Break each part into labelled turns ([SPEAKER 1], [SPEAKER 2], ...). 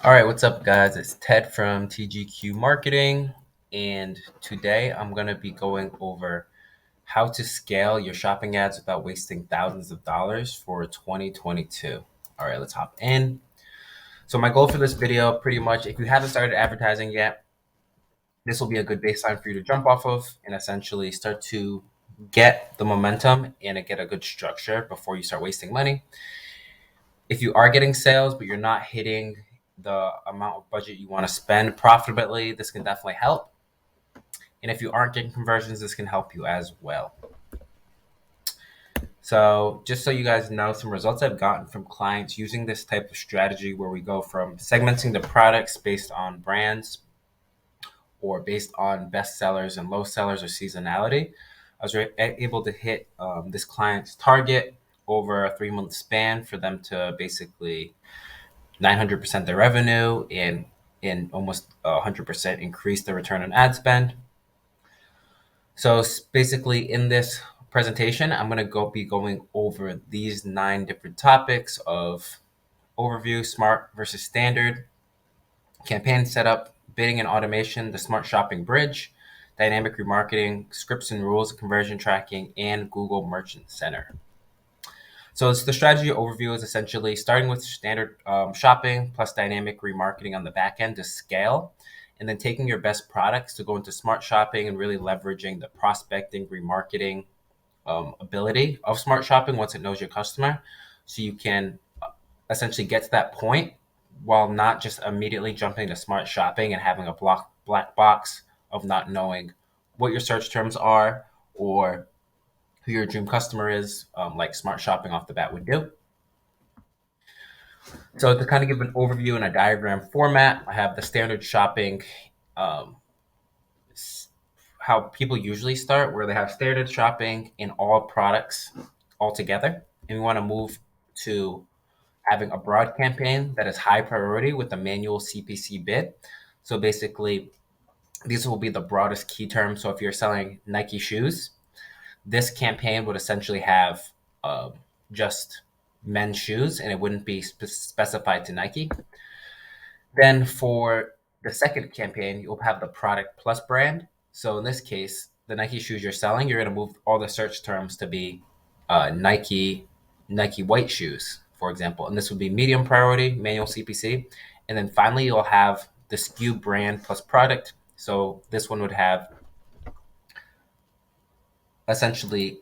[SPEAKER 1] All right, what's up, guys? It's Ted from TGQ Marketing, and today I'm going to be going over how to scale your shopping ads without wasting thousands of dollars for 2022. All right, let's hop in. So, my goal for this video, pretty much, if you haven't started advertising yet, this will be a good baseline for you to jump off of and essentially start to get the momentum and get a good structure before you start wasting money. If you are getting sales, but you're not hitting the amount of budget you want to spend profitably, this can definitely help. And if you aren't getting conversions, this can help you as well. So just so you guys know, some results I've gotten from clients using this type of strategy where we go from segmenting the products based on brands or based on best sellers and low sellers or seasonality. I was able to hit this client's target over a 3-month span for them to basically 900% their revenue and almost 100% increase the return on ad spend. So basically in this presentation, I'm going to be going over these 9 different topics of overview, smart versus standard, campaign setup, bidding and automation, the smart shopping bridge, dynamic remarketing, scripts and rules, conversion tracking, and Google Merchant Center. So it's the strategy overview is essentially starting with standard shopping plus dynamic remarketing on the back end to scale, and then taking your best products to go into smart shopping and really leveraging the prospecting, remarketing ability of smart shopping once it knows your customer. So you can essentially get to that point while not just immediately jumping to smart shopping and having a black box of not knowing what your search terms are or who your dream customer is, like smart shopping off the bat would do. So to kind of give an overview in a diagram format, I have the standard shopping, um, how people usually start, where they have standard shopping in all products all together. And we want to move to having a broad campaign that is high priority with a manual CPC bid. So basically, these will be the broadest key terms. So if you're selling Nike shoes, this campaign would essentially have just men's shoes and it wouldn't be specified to Nike. Then for the second campaign, you'll have the product plus brand. So in this case, the Nike shoes you're selling, you're going to move all the search terms to be Nike white shoes, for example. And this would be medium priority, manual CPC. And then finally, you'll have the SKU brand plus product. So this one would have essentially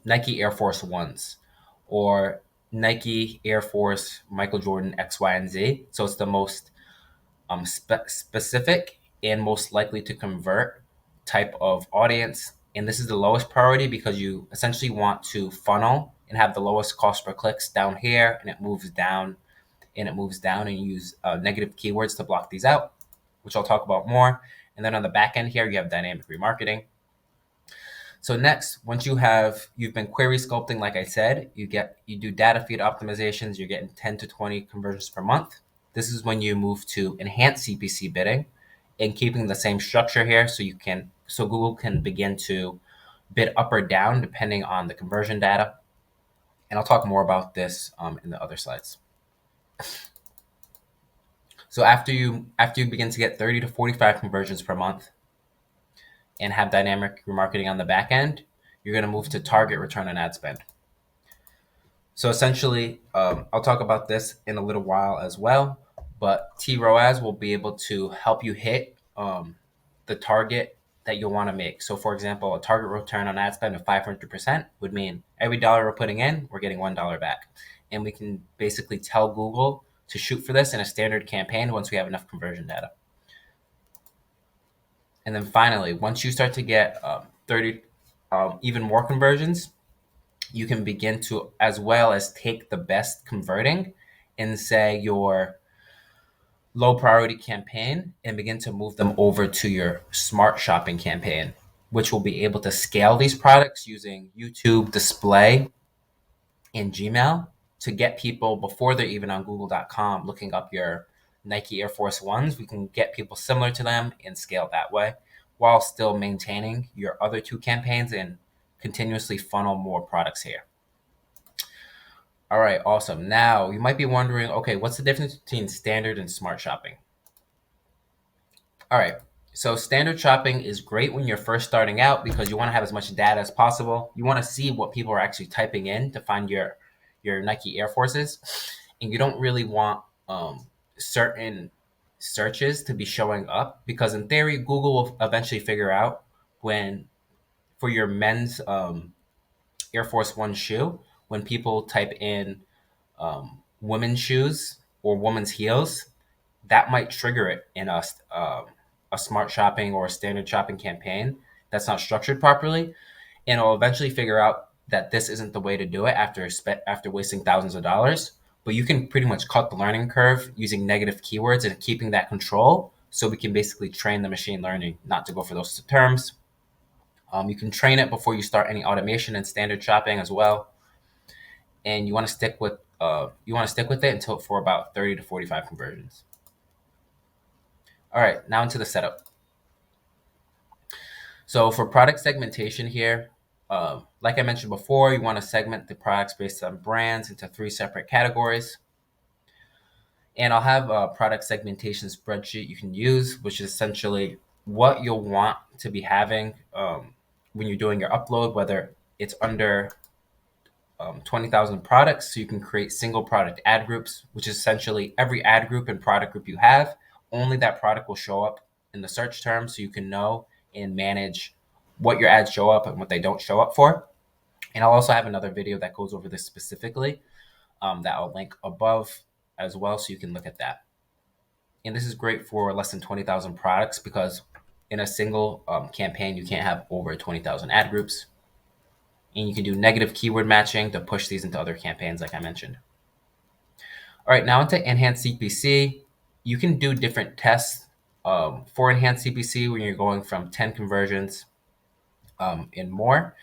[SPEAKER 1] Nike Air Force Ones or Nike Air Force Michael Jordan X, Y, and Z. So it's the most specific and most likely to convert type of audience. And this is the lowest priority because you essentially want to funnel and have the lowest cost per clicks down here, and it moves down and it moves down, and you use negative keywords to block these out, which I'll talk about more. And then on the back end here, you have dynamic remarketing. So next, once you've been query sculpting, like I said, you do data feed optimizations, you're getting 10 to 20 conversions per month. This is when you move to enhanced CPC bidding and keeping the same structure here so Google can begin to bid up or down depending on the conversion data. And I'll talk more about this in the other slides. So after you begin to get 30 to 45 conversions per month, and have dynamic remarketing on the back end, you're going to move to target return on ad spend. So essentially, I'll talk about this in a little while as well, but TROAS will be able to help you hit the target that you'll want to make. So for example, a target return on ad spend of 500% would mean every dollar we're putting in, we're getting $1 back. And we can basically tell Google to shoot for this in a standard campaign once we have enough conversion data. And then finally, once you start to get 30, even more conversions, you can begin to, as well as take the best converting in, say, your low priority campaign and begin to move them over to your smart shopping campaign, which will be able to scale these products using YouTube, display, and Gmail to get people before they're even on google.com looking up your Nike Air Force Ones. We can get people similar to them and scale that way while still maintaining your other 2 campaigns and continuously funnel more products here. All right, awesome. Now you might be wondering, okay, what's the difference between standard and smart shopping? All right. So standard shopping is great when you're first starting out because you want to have as much data as possible. You want to see what people are actually typing in to find your Nike Air Forces, and you don't really want certain searches to be showing up because in theory Google will eventually figure out when for your men's Air Force One shoe when people type in women's shoes or women's heels, that might trigger it in a smart shopping or a standard shopping campaign that's not structured properly, and it'll eventually figure out that this isn't the way to do it after wasting thousands of dollars. But you can pretty much cut the learning curve using negative keywords and keeping that control, so we can basically train the machine learning not to go for those terms. You can train it before you start any automation and standard shopping as well, and you want to stick with it until for about 30 to 45 conversions. All right, now into the setup. So for product segmentation here, like I mentioned before, you want to segment the products based on brands into three separate categories. And I'll have a product segmentation spreadsheet you can use, which is essentially what you'll want to be having when you're doing your upload, whether it's under 20,000 products. So you can create single product ad groups, which is essentially every ad group and product group you have, only that product will show up in the search term so you can know and manage what your ads show up and what they don't show up for. And I'll also have another video that goes over this specifically that I'll link above as well so you can look at that. And this is great for less than 20,000 products because in a single campaign, you can't have over 20,000 ad groups. And you can do negative keyword matching to push these into other campaigns like I mentioned. All right, now into enhanced CPC. You can do different tests for enhanced CPC when you're going from 10 conversions and more.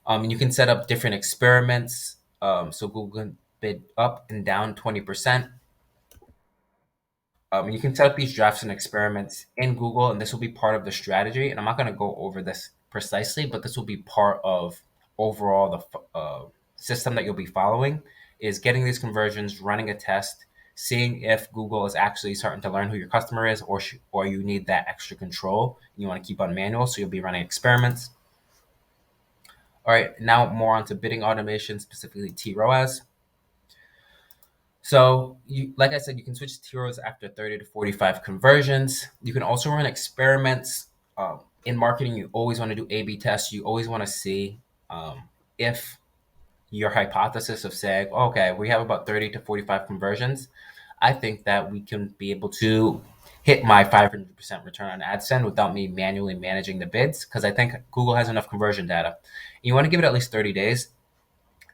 [SPEAKER 1] And you can set up different experiments. So Google can bid up and down 20%. You can set up these drafts and experiments in Google, and this will be part of the strategy. And I'm not going to go over this precisely, but this will be part of overall the system that you'll be following is getting these conversions, running a test, seeing if Google is actually starting to learn who your customer is, or you need that extra control. And you want to keep on manual, so you'll be running experiments. All right, now more onto bidding automation, specifically TROAS. So, like I said, you can switch to TROAS after 30 to 45 conversions. You can also run experiments. In marketing, you always want to do A/B tests. You always want to see if your hypothesis of saying, okay, we have about 30 to 45 conversions. I think that we can be able to hit my 500% return on ad spend without me manually managing the bids because I think Google has enough conversion data. You want to give it at least 30 days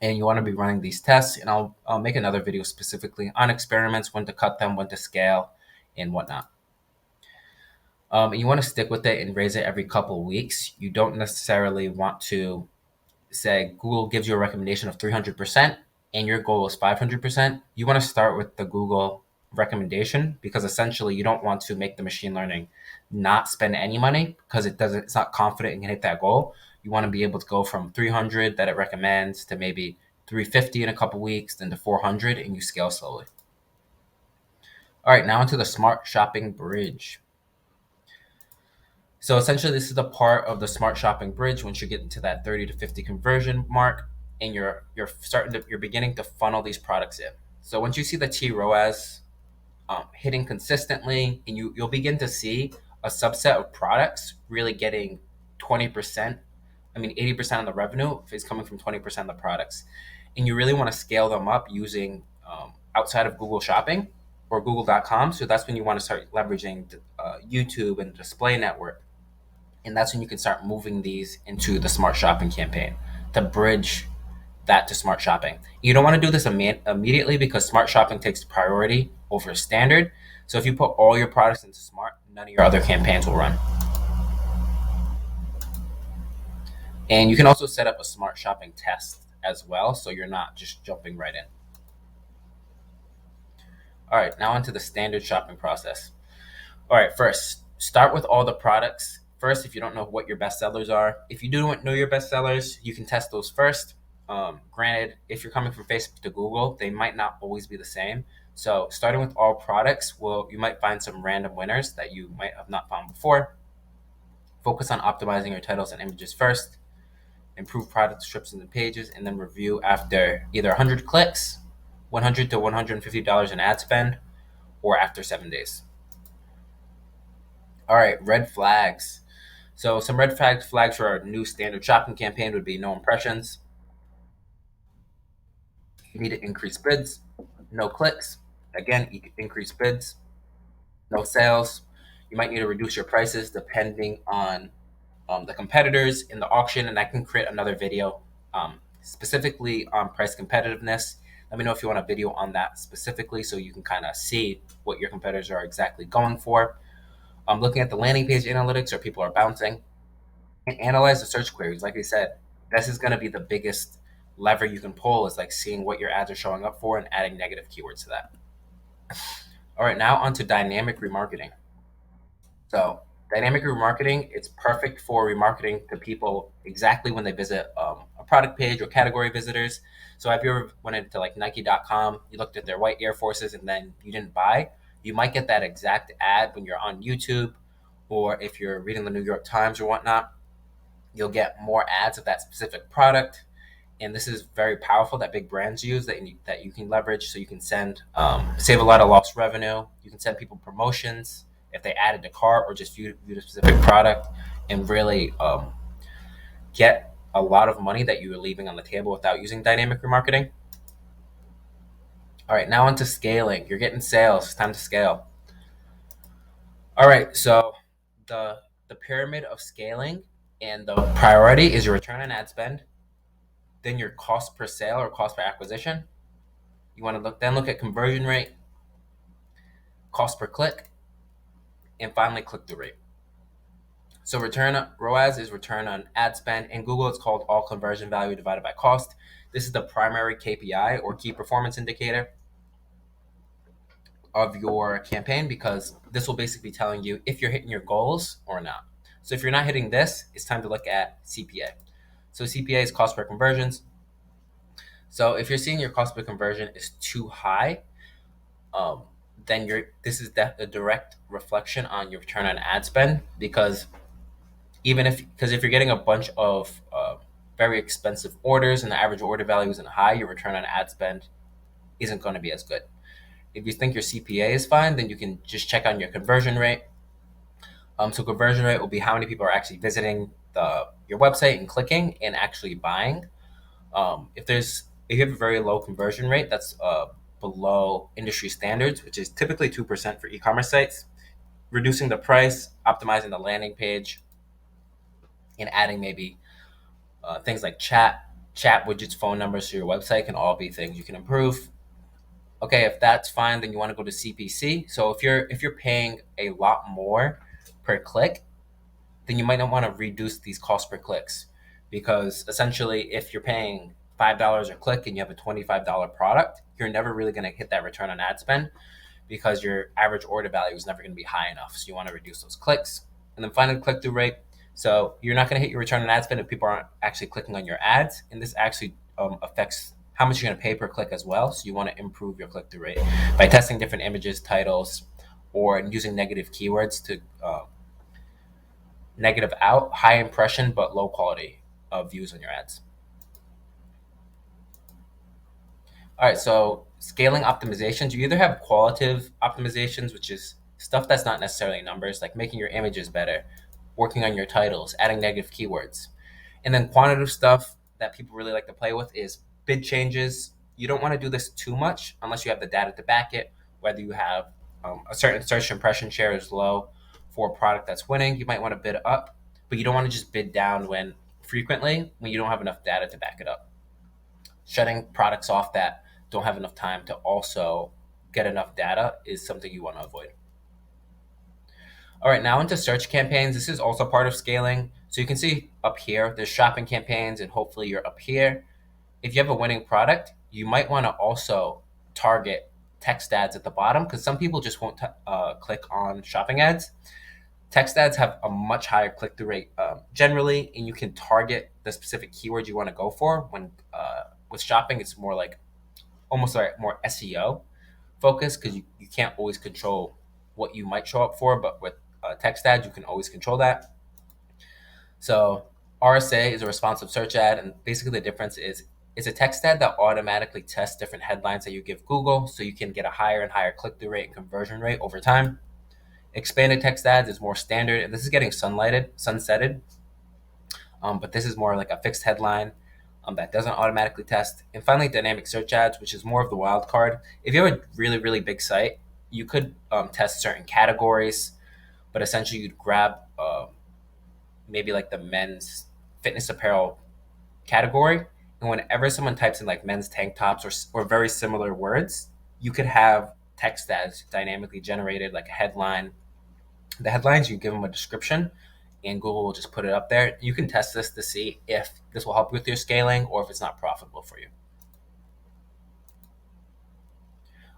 [SPEAKER 1] and you want to be running these tests. And I'll make another video specifically on experiments, when to cut them, when to scale, and whatnot. And you want to stick with it and raise it every couple of weeks. You don't necessarily want to say Google gives you a recommendation of 300% and your goal is 500%. You want to start with the Google recommendation because essentially you don't want to make the machine learning not spend any money because it's not confident it can hit that goal. You want to be able to go from 300 that it recommends to maybe 350 in a couple weeks, then to 400, and you scale slowly. All right, now into the smart shopping bridge. So essentially, this is the part of the smart shopping bridge once you get into that 30 to 50 conversion mark, and you're beginning to funnel these products in. So once you see the TROAS hitting consistently, and you'll begin to see a subset of products really getting 20%. 80% of the revenue is coming from 20% of the products, and you really want to scale them up using outside of Google Shopping or Google.com. So that's when you want to start leveraging YouTube and Display Network. And that's when you can start moving these into the smart shopping campaign to bridge that to smart shopping. You don't want to do this immediately because smart shopping takes priority over standard. So if you put all your products into smart, none of your other campaigns will run. And you can also set up a smart shopping test as well, so you're not just jumping right in. All right, now onto the standard shopping process. All right, first, start with all the products. First, if you don't know what your bestsellers are, if you do know your bestsellers, you can test those first. Granted, if you're coming from Facebook to Google, they might not always be the same. So starting with all products, well, you might find some random winners that you might have not found before. Focus on optimizing your titles and images first. Improve product descriptions and pages, and then review after either 100 clicks, $100 to $150 in ad spend, or after 7 days. All right, red flags. So some red flags for our new standard shopping campaign would be no impressions, you need to increase bids, no clicks, again, increase bids, no sales. You might need to reduce your prices depending on the competitors in the auction, and I can create another video specifically on price competitiveness. Let me know if you want a video on that specifically so you can kind of see what your competitors are exactly going for. Looking at the landing page analytics, or people are bouncing, and analyze the search queries. Like I said, this is going to be the biggest lever you can pull, is like seeing what your ads are showing up for and adding negative keywords to that. All right, now on to dynamic remarketing. So dynamic remarketing, it's perfect for remarketing to people exactly when they visit a product page or category visitors. So if you ever went into like Nike.com, you looked at their white Air Forces and then you didn't buy, you might get that exact ad when you're on YouTube, or if you're reading the New York Times or whatnot, you'll get more ads of that specific product. And this is very powerful that big brands use, that you can leverage, so you can send save a lot of lost revenue. You can send people promotions if they added to cart or just viewed a specific product, and really get a lot of money that you were leaving on the table without using dynamic remarketing. All right, now on to scaling. You're getting sales, it's time to scale. All right, so the pyramid of scaling, and the priority is your return on ad spend, then your cost per sale or cost per acquisition. You want to look at conversion rate, cost per click, and finally click through rate. So return ROAS is return on ad spend. In Google, it's called all conversion value divided by cost. This is the primary KPI, or key performance indicator, of your campaign, because this will basically be telling you if you're hitting your goals or not. So if you're not hitting this, it's time to look at CPA. So CPA is cost per conversions. So if you're seeing your cost per conversion is too high, um, then this is a direct reflection on your return on ad spend, because if you're getting a bunch of very expensive orders and the average order value isn't high, your return on ad spend isn't going to be as good. If you think your CPA is fine, then you can just check on your conversion rate. So conversion rate will be how many people are actually visiting your website and clicking and actually buying. If you have a very low conversion rate, that's below industry standards, which is typically 2% for e-commerce sites. Reducing the price, optimizing the landing page, and adding maybe things like chat widgets, phone numbers to your website can all be things you can improve. Okay, if that's fine, then you want to go to CPC. So if you're paying a lot more per click, then you might not want to reduce these cost per clicks, because essentially, if you're paying $5 a click and you have a $25 product, you're never really going to hit that return on ad spend, because your average order value is never going to be high enough. So you want to reduce those clicks. And then finally, click through rate. So you're not going to hit your return on ad spend if people aren't actually clicking on your ads, and this actually affects how much you're going to pay per click as well. So you want to improve your click through rate by testing different images, titles, or using negative keywords to negative out, high impression but low quality of views on your ads. All right, so scaling optimizations, you either have qualitative optimizations, which is stuff that's not necessarily numbers, like making your images better, working on your titles, adding negative keywords. And then quantitative stuff that people really like to play with is bid changes. You don't want to do this too much unless you have the data to back it, whether you have a certain search impression share is low for a product that's winning. You might want to bid up, but you don't want to just bid down when you don't have enough data to back it up. Shutting products off that don't have enough time to also get enough data is something you want to avoid. All right, now into search campaigns. This is also part of scaling. So you can see up here, there's shopping campaigns, and hopefully you're up here. If you have a winning product, you might want to also target text ads at the bottom, because some people just won't click on shopping ads. Text ads have a much higher click-through rate generally, and you can target the specific keywords you want to go for. When with shopping, it's more like almost like more SEO focus because you can't always control what you might show up for, but with text ads, you can always control that. So RSA is a responsive search ad, and basically the difference is it's a text ad that automatically tests different headlines that you give Google, so you can get a higher and higher click-through rate and conversion rate over time. Expanded text ads is more standard, and this is getting sunsetted. But this is more like a fixed headline that doesn't automatically test. And finally, dynamic search ads, which is more of the wild card. If you have a really, really big site, you could test certain categories, but essentially you'd grab maybe like the men's fitness apparel category. And whenever someone types in like men's tank tops or very similar words, you could have text ads dynamically generated, like a headline. The headlines, you give them a description, and Google will just put it up there. You can test this to see if this will help you with your scaling or if it's not profitable for you.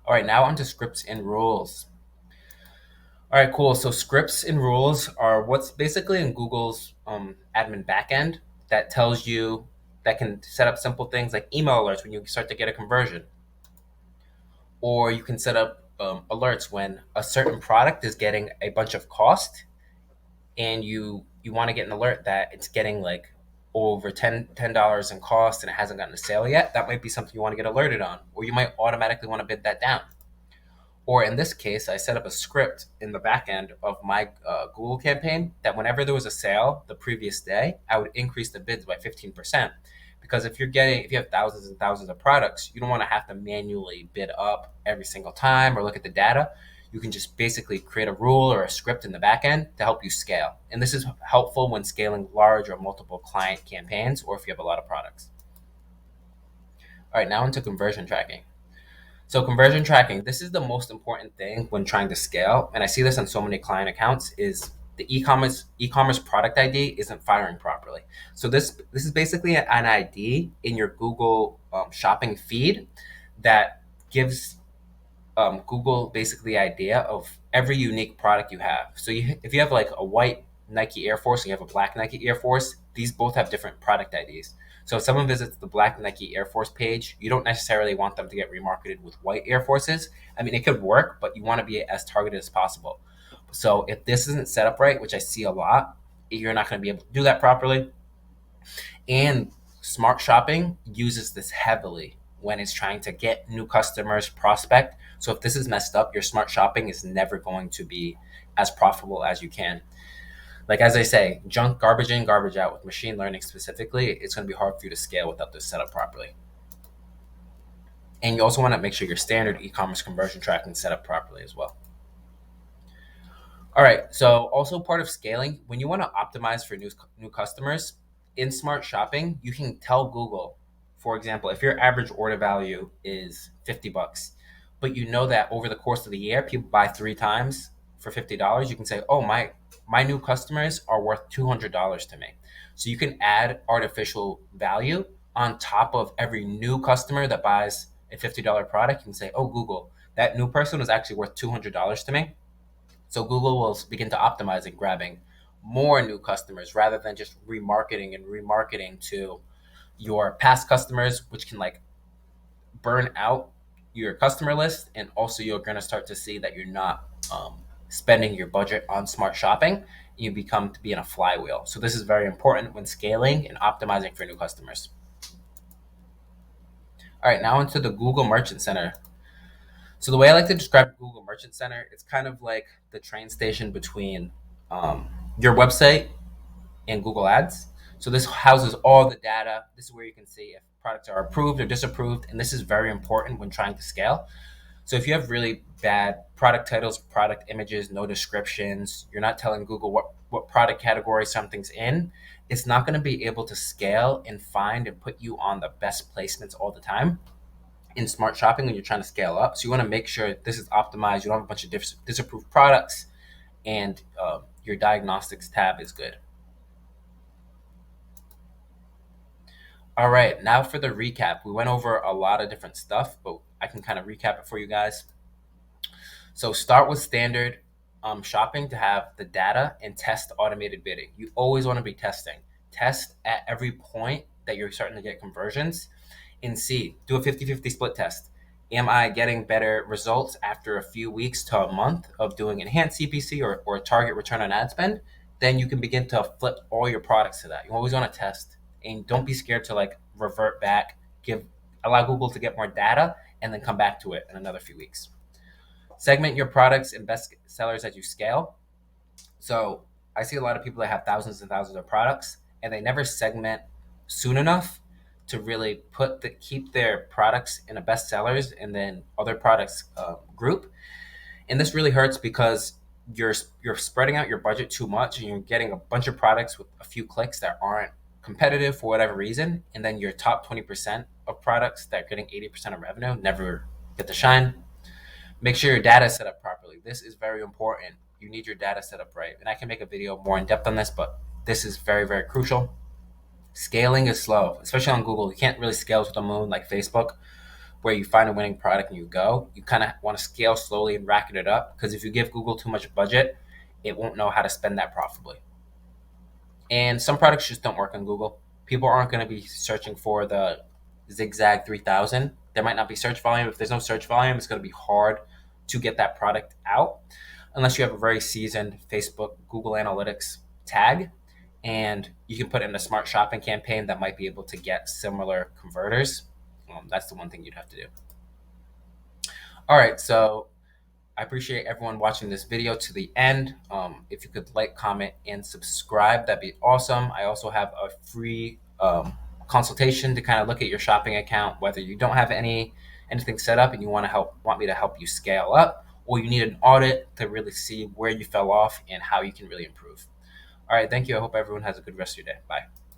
[SPEAKER 1] All right, now onto scripts and rules. All right, cool. So scripts and rules are what's basically in Google's admin backend that tells you that can set up simple things like email alerts when you start to get a conversion, or you can set up alerts when a certain product is getting a bunch of cost and you want to get an alert that it's getting like over $10 in cost and it hasn't gotten a sale yet. That might be something you want to get alerted on, or you might automatically want to bid that down. Or in this case, I set up a script in the back end of my Google campaign that whenever there was a sale the previous day, I would increase the bids by 15%. Because if you have thousands and thousands of products, you don't want to have to manually bid up every single time or look at the data. You can just basically create a rule or a script in the back end to help you scale. And this is helpful when scaling large or multiple client campaigns or if you have a lot of products. All right, now into conversion tracking. So conversion tracking, this is the most important thing when trying to scale, and I see this on so many client accounts, is the e-commerce product ID isn't firing properly. So this is basically an ID in your Google shopping feed that gives Google basically the idea of every unique product you have. So if you have like a white Nike Air Force and you have a black Nike Air Force, these both have different product IDs. So if someone visits the black Nike Air Force page, you don't necessarily want them to get remarketed with white Air Forces. I mean, it could work, but you want to be as targeted as possible. So if this isn't set up right, which I see a lot, you're not going to be able to do that properly. And smart shopping uses this heavily when it's trying to get new customers, prospect. So if this is messed up, your smart shopping is never going to be as profitable as you can. Like as I say, junk garbage in, garbage out. With machine learning specifically, it's going to be hard for you to scale without this set up properly. And you also want to make sure your standard e-commerce conversion tracking is set up properly as well. All right. So also part of scaling, when you want to optimize for new customers in smart shopping, you can tell Google, for example, if your average order value is $50, but you know that over the course of the year, people buy 3 times for $50, you can say, oh, my new customers are worth $200 to me. So you can add artificial value on top of every new customer that buys a $50 product. You can say, oh, Google, that new person was actually worth $200 to me. So Google will begin to optimize and grabbing more new customers rather than just remarketing to your past customers, which can like burn out your customer list. And also you're going to start to see that you're not spending your budget on smart shopping. You become to be in a flywheel. So this is very important when scaling and optimizing for new customers. All right, now into the Google Merchant Center. So the way I like to describe Google Merchant Center, it's kind of like the train station between your website and Google Ads. So this houses all the data. This is where you can see if products are approved or disapproved, and this is very important when trying to scale. So if you have really bad product titles, product images, no descriptions, you're not telling Google what product category something's in, it's not going to be able to scale and find and put you on the best placements all the time in smart shopping when you're trying to scale up. So you want to make sure this is optimized. You don't have a bunch of disapproved products, and your diagnostics tab is good. All right, now for the recap. We went over a lot of different stuff, but I can kind of recap it for you guys. So start with standard shopping to have the data and test automated bidding. You always want to be testing. Test at every point that you're starting to get conversions and see, do a 50-50 split test. Am I getting better results after a few weeks to a month of doing enhanced CPC or target return on ad spend? Then you can begin to flip all your products to that. You always want to test, and don't be scared to like revert back, allow Google to get more data and then come back to it in another few weeks. Segment your products and best sellers as you scale. So I see a lot of people that have thousands and thousands of products and they never segment soon enough to really keep their products in a best sellers and then other products group. And this really hurts because you're spreading out your budget too much and you're getting a bunch of products with a few clicks that aren't competitive for whatever reason, and then your top 20% of products that are getting 80% of revenue never get the shine. Make sure your data is set up properly. This is very important. You need your data set up right. And I can make a video more in depth on this, but this is very, very crucial. Scaling is slow, especially on Google. You can't really scale to the moon like Facebook, where you find a winning product and you go. You kind of want to scale slowly and racket it up, because if you give Google too much budget, it won't know how to spend that profitably. And some products just don't work on Google. People aren't going to be searching for the Zigzag 3000. There might not be search volume. If there's no search volume, it's going to be hard to get that product out unless you have a very seasoned Facebook Google Analytics tag, and you can put in a smart shopping campaign that might be able to get similar converters. That's the one thing you'd have to do. All right, so I appreciate everyone watching this video to the end. If you could like, comment, and subscribe, that'd be awesome. I also have a free consultation to kind of look at your shopping account, whether you don't have anything set up and you want me to help you scale up, or you need an audit to really see where you fell off and how you can really improve. All right, thank you. I hope everyone has a good rest of your day. Bye.